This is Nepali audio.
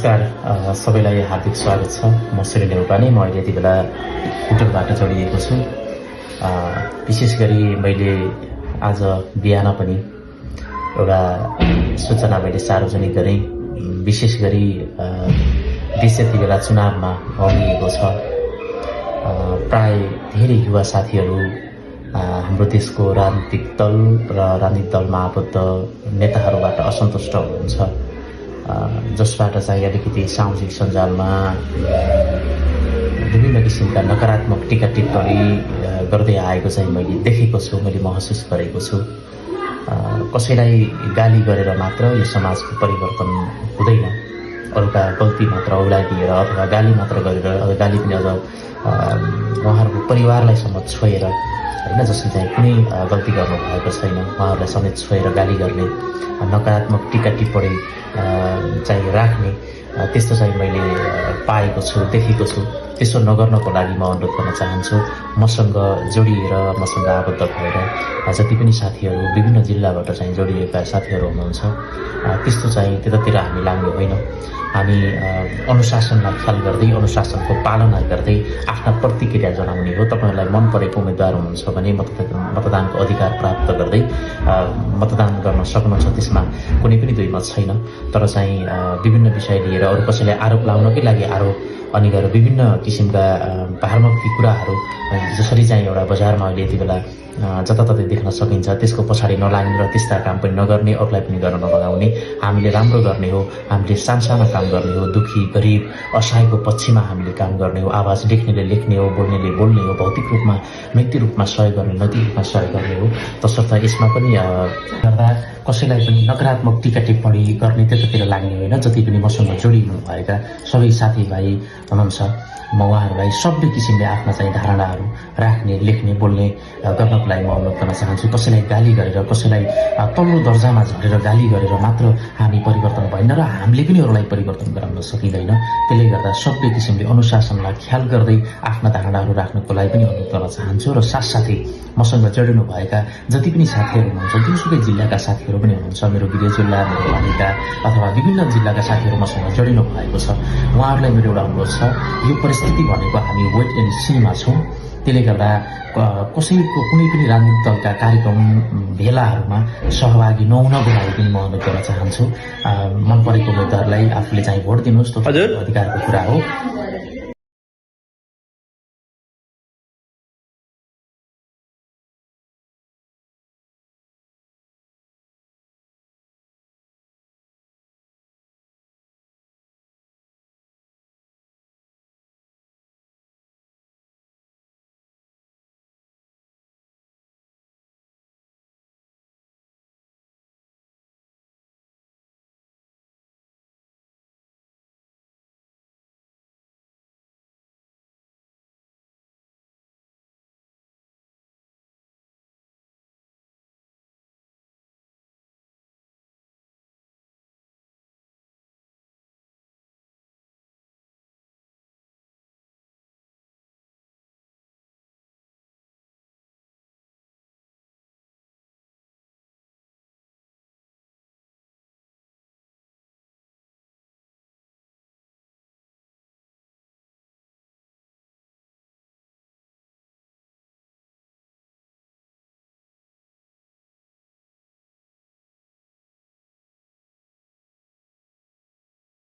नमस्कार सबैलाई हार्दिक स्वागत छ। म श्री नेउपाने। म अहिले यति बेला होटलबाट जोडिएको छु। विशेष गरी मैले आज बिहान पनि एउटा सूचना मैले सार्वजनिक गरेँ। विशेष गरी देश यति बेला चुनावमा अडिएको छ। प्राय धेरै युवा साथीहरू हाम्रो देशको राजनीतिक दल र राजनीतिक दलमा आबद्ध नेताहरूबाट असन्तुष्ट हुनुहुन्छ, जसबाट चाहिँ अलिकति सामाजिक सञ्जालमा विभिन्न किसिमका नकारात्मक टीका टिप्पणी गर्दै आएको चाहिँ मैले देखेको छु, मैले महसुस गरेको छु। कसैलाई गाली गरेर मात्र यो समाजको परिवर्तन हुँदैन। अरूका गल्ती मात्र औलाइदिएर अथवा गाली मात्र गरेर, गाली पनि अझ उहाँहरूको परिवारलाई समेत छोएर, होइन, जसले चाहिँ कुनै गल्ती गर्नु भएको छैन उहाँहरूलाई समेत छोएर गाली गर्ने, नकारात्मक टीका टिप्पणी चाहिँ राख्ने, त्यस्तो चाहिँ मैले पाएको छु, देखेको छु। त्यसो नगर्नको लागि म अनुरोध गर्न चाहन्छु। मसँग जोडिएर, मसँग आबद्ध भएर जति पनि साथीहरू विभिन्न जिल्लाबाट चाहिँ जोडिएका साथीहरू हुनुहुन्छ, त्यस्तो चाहिँ त्यतातिर हामी लाग्ने होइन। हामी अनुशासनलाई ख्याल गर्दै, अनुशासनको पालना गर्दै आफ्ना प्रतिक्रिया जनाउने हो। तपाईँहरूलाई मन परेको उम्मेदवार हुनुहुन्छ भने मतदानको अधिकार प्राप्त गर्दै मतदान गर्न सक्नुहुन्छ, त्यसमा कुनै पनि दुई मत छैन। तर चाहिँ विभिन्न विषय लिएर अरू कसैलाई आरोप लाउनकै लागि आरोप अनि गएर विभिन्न किसिमका भावनात्मक कुराहरू जसरी चाहिँ एउटा बजारमा अहिले यति बेला जताततै देख्न सकिन्छ, त्यसको पछाडि नलाग्ने र त्यस्ता काम पनि नगर्ने, अरूलाई पनि गर्न नलगाउने। हामीले राम्रो गर्ने हो, हामीले सानसाना काम गर्ने हो, दुखी गरिब असहायको पक्षमा हामीले काम गर्ने हो, आवाज लेख्नेले लेख्ने हो, बोल्नेले बोल्ने हो, भौतिक रूपमा नैतिक रूपमा सहयोग गर्ने, नैतिक रूपमा सहयोग गर्ने हो। तसर्थ यसमा पनि गर्दा कसैलाई पनि नकारात्मक टीका टिप्पणी गर्ने त्यतातिर लाग्ने होइन। जति पनि मसँग जोडिनु भएका सबै साथीभाइ हुनुहुन्छ, म उहाँहरूलाई सबै किसिमले आफ्ना चाहिँ धारणाहरू राख्ने, लेख्ने, बोल्ने गर्नको लागि म अनुरोध गर्न चाहन्छु। कसैलाई गाली गरेर, कसैलाई तल्लो दर्जामा झरेर गाली गरेर मात्र हामी परिवर्तन भएन र हामीले पनि अरूलाई परिवर्तन गराउन सकिँदैन। त्यसले गर्दा सबै किसिमले अनुशासनलाई ख्याल गर्दै आफ्ना धारणाहरू राख्नको लागि पनि अनुरोध गर्न चाहन्छु। र साथसाथै मसँग जोडिनु भएका जति पनि साथीहरू हुनुहुन्छ, जुनसुकै जिल्लाका साथीहरू पनि हुनुहुन्छ, मेरो गृह जिल्ला, मेरो वालिका अथवा विभिन्न जिल्लाका साथीहरू मसँग जोडिनु भएको छ, उहाँहरूलाई मेरो एउटा अनुरोध छ। यो परिस्थिति भनेको हामी वेट एन्ड सीमा छौँ। त्यसले गर्दा कसैको कुनै पनि राजनीतिक दलका कार्यक्रम भेलाहरूमा सहभागी नहुनको लागि पनि म अनुरोध गर्न चाहन्छु। मन परेको उम्मेदवारलाई आफूले चाहिँ भोट दिनुहोस्, त्यो अधिकारको कुरा हो।